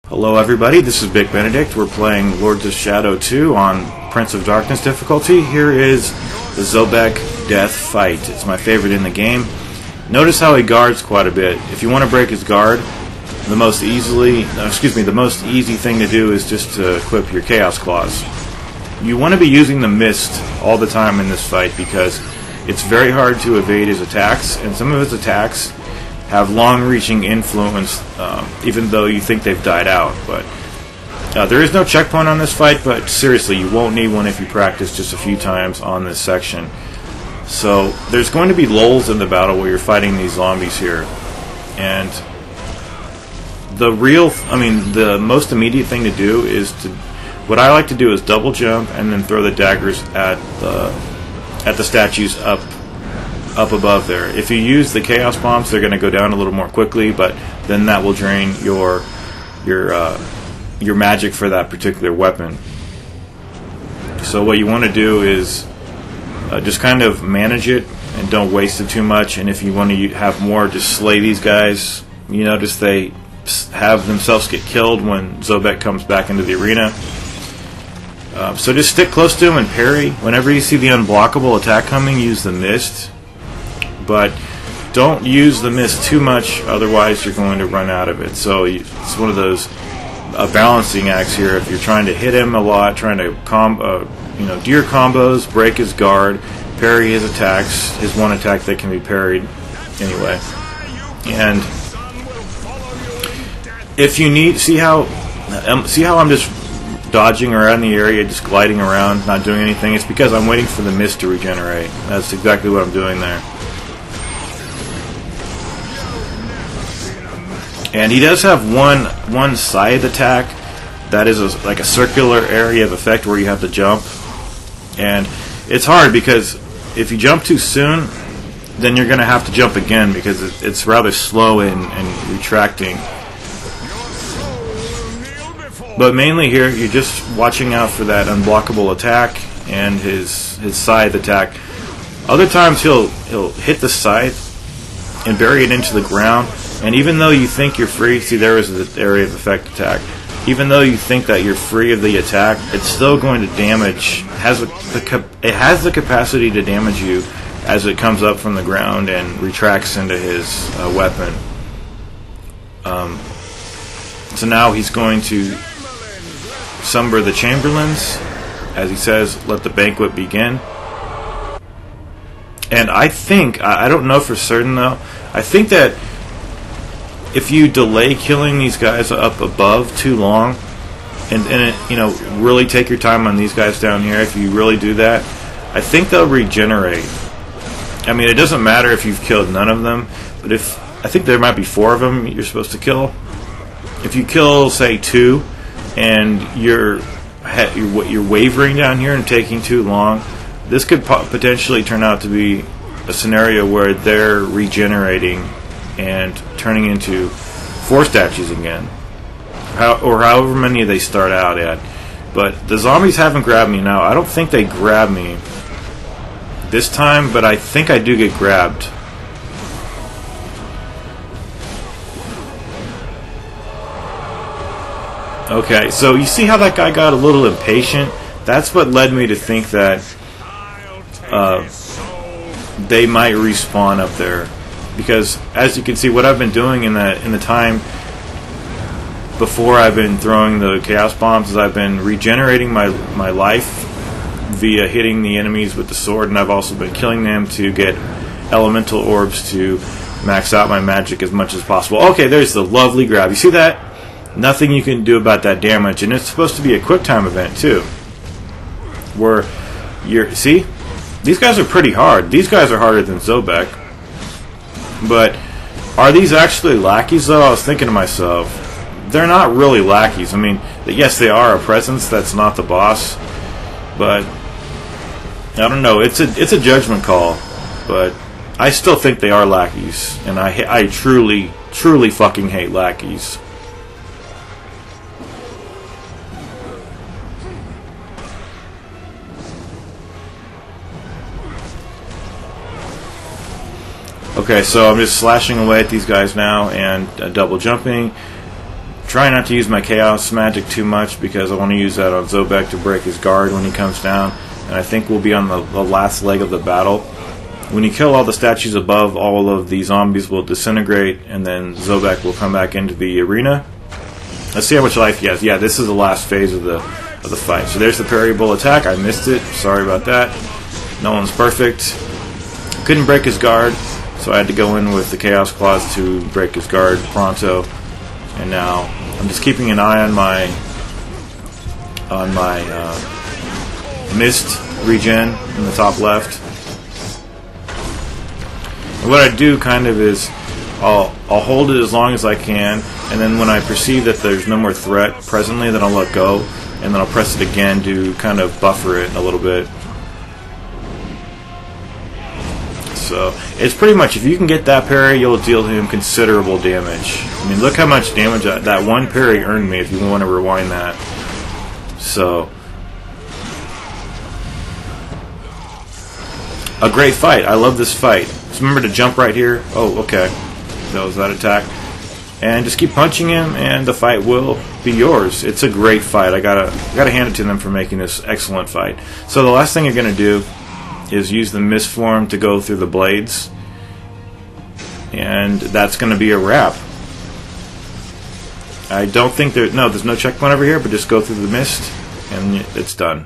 Hello everybody, this is Big Benedict. We're playing Lords of Shadow 2 on Prince of Darkness difficulty. Here is the Zobek death fight. It's my favorite in the game. Notice how he guards quite a bit. If you want to break his guard, the most easy thing to do is just to equip your Chaos Claws. You want to be using the Mist all the time in this fight because it's very hard to evade his attacks, and some of his attacks have long-reaching influence, even though you think they've died out. But there is no checkpoint on this fight, but seriously, you won't need one if you practice just a few times on this section. So there's going to be lulls in the battle where you're fighting these zombies here, and the most immediate thing to do is what I like to do is double jump and then throw the daggers at the statues up above there. If you use the Chaos Bombs, they're going to go down a little more quickly, but then that will drain your magic for that particular weapon. So what you want to do is just kind of manage it and don't waste it too much. And if you want to have more, just slay these guys. You notice they have themselves get killed when Zobek comes back into the arena. So just stick close to him and parry. Whenever you see the unblockable attack coming, use the Mist. But don't use the Mist too much, otherwise you're going to run out of it. So it's one of those balancing acts here. If you're trying to hit him a lot, trying to do your combos, break his guard, parry his attacks, his one attack that can be parried anyway. And if you need, see how I'm just dodging around the area, just gliding around, not doing anything? It's because I'm waiting for the Mist to regenerate. That's exactly what I'm doing there. And he does have one side attack that is like a circular area of effect where you have to jump. And it's hard because if you jump too soon, then you're going to have to jump again because it's rather slow and retracting. But mainly here, you're just watching out for that unblockable attack and his scythe attack. Other times he'll hit the scythe and bury it into the ground. And even though you think you're free, see there is the area of effect attack. Even though you think that you're free of the attack, it's still going to damage. It has the capacity to damage you as it comes up from the ground and retracts into his weapon. So now he's going to summon the Chamberlains, as he says, let the banquet begin. And I think, I don't know for certain though, I think that if you delay killing these guys up above too long, and really take your time on these guys down here, if you really do that, I think they'll regenerate. I mean, it doesn't matter if you've killed none of them, but I think there might be 4 of them you're supposed to kill. If you kill, say, 2, and you're wavering down here and taking too long, this could potentially turn out to be a scenario where they're regenerating and turning into 4 statues again, or however many they start out at. But the zombies haven't grabbed me now. I don't think they grabbed me this time, but I think I do get grabbed. Okay, so you see how that guy got a little impatient? That's what led me to think that they might respawn up there. Because as you can see, what I've been doing in the time before I've been throwing the Chaos Bombs is I've been regenerating my life via hitting the enemies with the sword, and I've also been killing them to get elemental orbs to max out my magic as much as possible. Okay, there's the lovely grab. You see that? Nothing you can do about that damage, and it's supposed to be a quick time event too. Where see? These guys are pretty hard. These guys are harder than Zobek. But are these actually lackeys though? I was thinking to myself, they're not really lackeys. I mean, yes, they are a presence. That's not the boss. But I don't know. It's a judgment call. But I still think they are lackeys, and I truly fucking hate lackeys. Okay, so I'm just slashing away at these guys now and double jumping. trying not to use my Chaos Magic too much because I want to use that on Zobek to break his guard when he comes down. And I think we'll be on the last leg of the battle. When you kill all the statues above, all of the zombies will disintegrate, and then Zobek will come back into the arena. Let's see how much life he has. Yeah, this is the last phase of the fight. So there's the parryable attack. I missed it. Sorry about that. No one's perfect. Couldn't break his guard, so I had to go in with the Chaos Claws to break his guard pronto. And now I'm just keeping an eye on my mist regen in the top left. And what I do kind of is I'll hold it as long as I can, and then when I perceive that there's no more threat presently, then I'll let go, and then I'll press it again to kind of buffer it a little bit. So it's pretty much, if you can get that parry, you'll deal him considerable damage. I mean, look how much damage that one parry earned me if you want to rewind that. So, a great fight. I love this fight. Just remember to jump right here. Oh, okay. That was that attack. And just keep punching him, and the fight will be yours. It's a great fight. I gotta hand it to them for making this excellent fight. So the last thing you're gonna do is use the mist form to go through the blades, and that's going to be a wrap. I don't think there's no checkpoint over here, but just go through the mist and it's done.